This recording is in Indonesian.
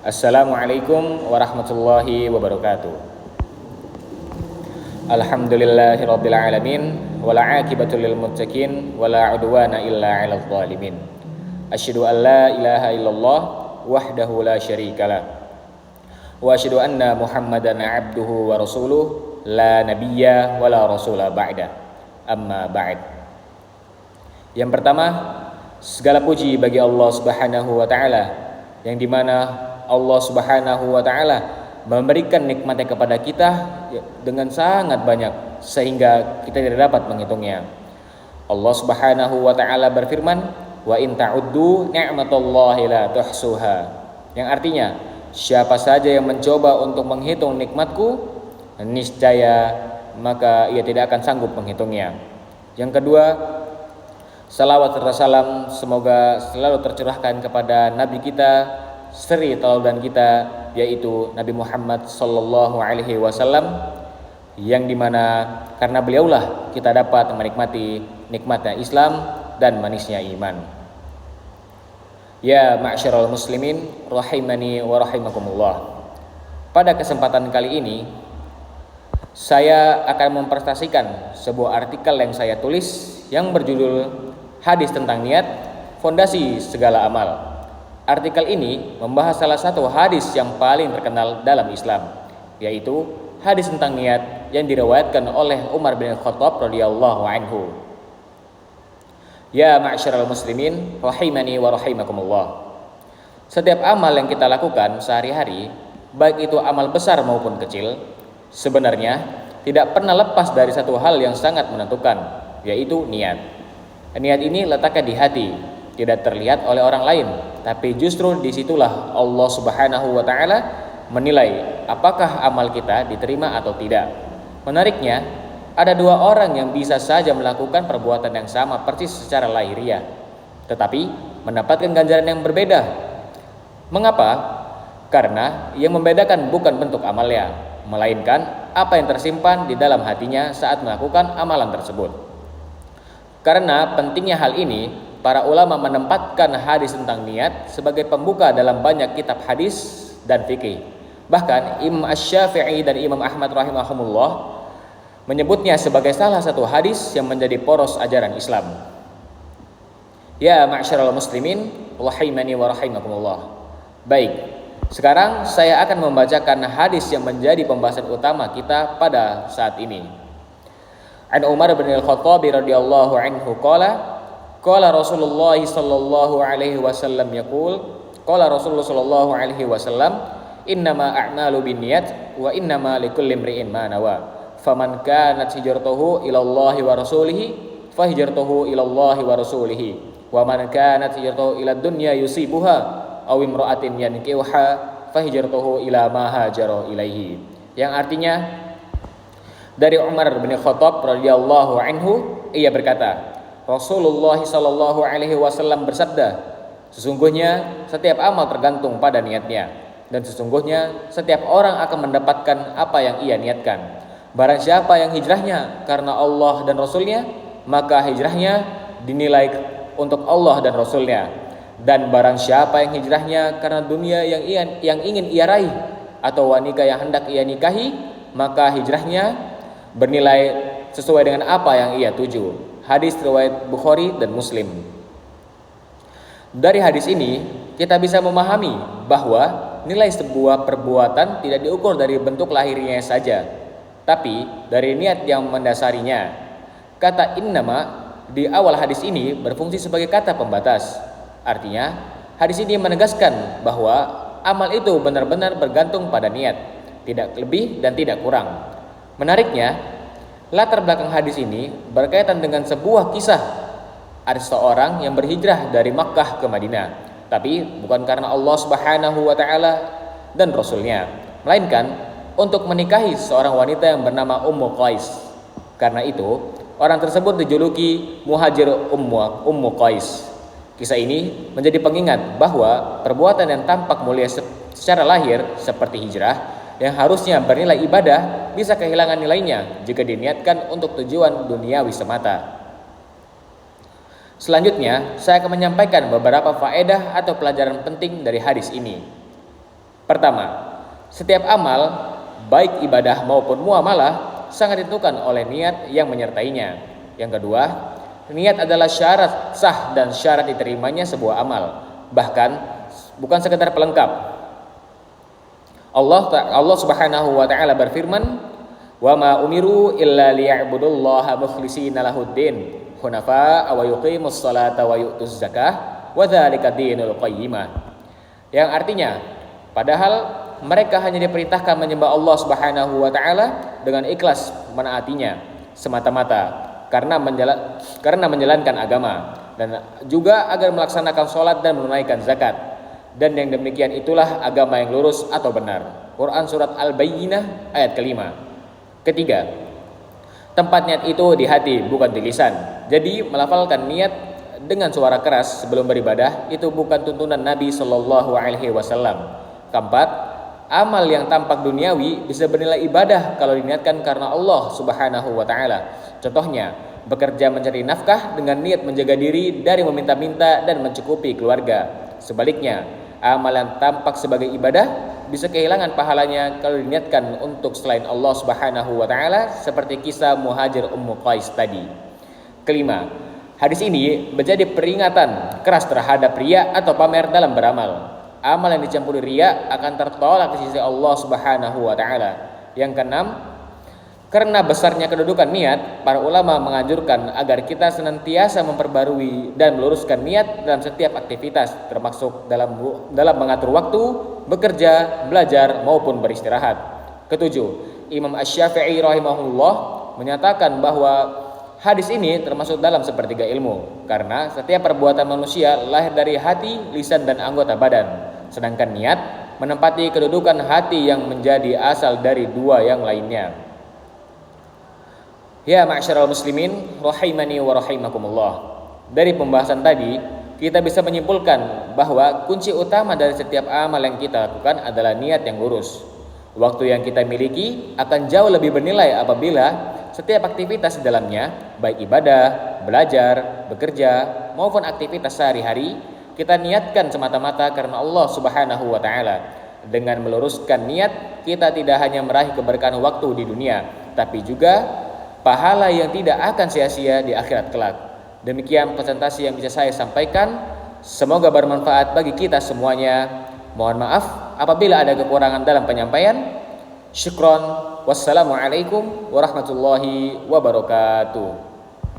Assalamualaikum warahmatullahi wabarakatuh. Alhamdulillahirabbil alamin wala aqibatu lil muttaqin wala udwana illa 'alal zalimin. Asyhadu an la ilaha illallah wahdahu la syarikalah wa asyhadu anna Muhammadan 'abduhu wa rasuluh la nabiyya wala rasula ba'da. Amma ba'd. Yang pertama, segala puji bagi Allah Subhanahu wa taala yang dimana Allah Subhanahu wa taala memberikan nikmatnya kepada kita dengan sangat banyak sehingga kita tidak dapat menghitungnya. Allah Subhanahu wa taala berfirman, "Wa in ta'uddu ni'matallahi la tuhsuha." Yang artinya, siapa saja yang mencoba untuk menghitung nikmatku, niscaya maka ia tidak akan sanggup menghitungnya. Yang kedua, salawat serta salam semoga selalu tercurahkan kepada Nabi kita, seri tauladan kita, yaitu Nabi Muhammad sallallahu alaihi wasallam, yang dimana karena beliaulah kita dapat menikmati nikmatnya Islam dan manisnya iman. Ya ma'syaral muslimin rahimani wa rahimakumullah. Pada kesempatan kali ini saya akan mempresentasikan sebuah artikel yang saya tulis yang berjudul Hadis tentang Niat, Fondasi Segala Amal. Artikel ini membahas salah satu hadis yang paling terkenal dalam Islam, yaitu hadis tentang niat yang diriwayatkan oleh Umar bin Khattab radhiyallahu anhu. Ya ma'syaral muslimin rahimani wa rahimakumullah. Setiap amal yang kita lakukan sehari-hari, baik itu amal besar maupun kecil, sebenarnya tidak pernah lepas dari satu hal yang sangat menentukan, yaitu niat. Niat ini letaknya di hati, tidak terlihat oleh orang lain, tapi justru disitulah Allah Subhanahu wa ta'ala menilai apakah amal kita diterima atau tidak. Menariknya, ada dua orang yang bisa saja melakukan perbuatan yang sama persis secara lahiriah, tetapi mendapatkan ganjaran yang berbeda. Mengapa? Karena yang membedakan bukan bentuk amalnya, melainkan apa yang tersimpan di dalam hatinya saat melakukan amalan tersebut. Karena pentingnya hal ini, para ulama menempatkan hadis tentang niat sebagai pembuka dalam banyak kitab hadis dan fikih. Bahkan Imam Asy-Syafi'i dan Imam Ahmad rahimahumullah menyebutnya sebagai salah satu hadis yang menjadi poros ajaran Islam. Ya ma'syaral muslimin rahimani wa rahimakumullah. Baik, sekarang saya akan membacakan hadis yang menjadi pembahasan utama kita pada saat ini. An Umar bin Al-Khattab radhiyallahu anhu qala Rasulullah sallallahu alaihi wasallam yaqul qala Rasulullah sallallahu alaihi wasallam innama a'malu binniyat wa innama likulli imri'in ma nawa faman kanat hijratuhu ila Allah wa rasulihi fa hijratuhu ila Allah wa rasulihi wa man kanat hijratuhu ila dunya yusibuha aw imra'atin yankihuha fa hijratuhu ila ma hajara ilaihi. Yang artinya, dari Umar bin Khattab radhiyallahu anhu, ia berkata, Rasulullah sallallahu alaihi wasallam bersabda, sesungguhnya setiap amal tergantung pada niatnya, dan sesungguhnya setiap orang akan mendapatkan apa yang ia niatkan. Barang siapa yang hijrahnya karena Allah dan Rasulnya, maka hijrahnya dinilai untuk Allah dan Rasulnya. Dan barang siapa yang hijrahnya karena dunia yang ingin ia raih atau wanita yang hendak ia nikahi, maka hijrahnya bernilai sesuai dengan apa yang ia tuju. Hadis riwayat Bukhari dan Muslim. Dari hadis ini kita bisa memahami bahwa nilai sebuah perbuatan tidak diukur dari bentuk lahirnya saja, tapi dari niat yang mendasarinya. Kata innama di awal hadis ini berfungsi sebagai kata pembatas. Artinya, hadis ini menegaskan bahwa amal itu benar-benar bergantung pada niat, tidak lebih dan tidak kurang. Menariknya, latar belakang hadis ini berkaitan dengan sebuah kisah. Ada seorang yang berhijrah dari Makkah ke Madinah, tapi bukan karena Allah Subhanahu wa taala dan Rasulnya, melainkan untuk menikahi seorang wanita yang bernama Ummu Qais. Karena itu, orang tersebut dijuluki Muhajir Ummu Qais. Kisah ini menjadi pengingat bahwa perbuatan yang tampak mulia secara lahir seperti hijrah yang harusnya bernilai ibadah bisa kehilangan nilainya jika diniatkan untuk tujuan duniawi semata. Selanjutnya, saya akan menyampaikan beberapa faedah atau pelajaran penting dari hadis ini. Pertama, setiap amal, baik ibadah maupun muamalah, sangat ditentukan oleh niat yang menyertainya. Yang kedua, niat adalah syarat sah dan syarat diterimanya sebuah amal, bahkan bukan sekedar pelengkap. Allah Subhanahu wa taala berfirman, "Wa ma umiru illa liya'budullaha mukhlishina lahuddin, hunafa wa yuqimus salata wa yu'tuz zakah, wa dzalika dinul qayyimah." Yang artinya, padahal mereka hanya diperintahkan menyembah Allah Subhanahu wa taala dengan ikhlas menaatinya semata-mata karena menjalankan agama, dan juga agar melaksanakan sholat dan menunaikan zakat. Dan yang demikian itulah agama yang lurus atau benar. Quran surat Al-Bayyinah ayat kelima. Ketiga, tempat niat itu di hati, bukan di lisan. Jadi melafalkan niat dengan suara keras sebelum beribadah itu bukan tuntunan Nabi Shallallahu Alaihi Wasallam. Keempat, amal yang tampak duniawi bisa bernilai ibadah kalau diniatkan karena Allah Subhanahu Wa Taala. Contohnya, bekerja mencari nafkah dengan niat menjaga diri dari meminta-minta dan mencukupi keluarga. Sebaliknya, amal yang tampak sebagai ibadah bisa kehilangan pahalanya kalau diniatkan untuk selain Allah Subhanahu wa taala, seperti kisah Muhajir Ummu Qais tadi. Kelima, hadis ini menjadi peringatan keras terhadap riya atau pamer dalam beramal. Amal yang dicampuri riya akan tertolak di sisi Allah Subhanahu wa taala. Yang keenam, karena besarnya kedudukan niat, para ulama menganjurkan agar kita senantiasa memperbarui dan meluruskan niat dalam setiap aktivitas, termasuk dalam mengatur waktu, bekerja, belajar, maupun beristirahat. Ketujuh, Imam Asy-Syafi'i rahimahullah menyatakan bahwa hadis ini termasuk dalam sepertiga ilmu, karena setiap perbuatan manusia lahir dari hati, lisan, dan anggota badan. Sedangkan niat menempati kedudukan hati yang menjadi asal dari dua yang lainnya. Ya ma'syaral muslimin, rahimani wa rahimakumullah. Dari pembahasan tadi, kita bisa menyimpulkan bahwa kunci utama dari setiap amal yang kita lakukan adalah niat yang lurus. Waktu yang kita miliki akan jauh lebih bernilai apabila setiap aktivitas di dalamnya, baik ibadah, belajar, bekerja, maupun aktivitas sehari-hari, kita niatkan semata-mata karena Allah Subhanahu wa taala. Dengan meluruskan niat, kita tidak hanya meraih keberkahan waktu di dunia, tapi juga pahala yang tidak akan sia-sia di akhirat kelak. Demikian presentasi yang bisa saya sampaikan. Semoga bermanfaat bagi kita semuanya. Mohon maaf apabila ada kekurangan dalam penyampaian. Syukron. Wassalamualaikum warahmatullahi wabarakatuh.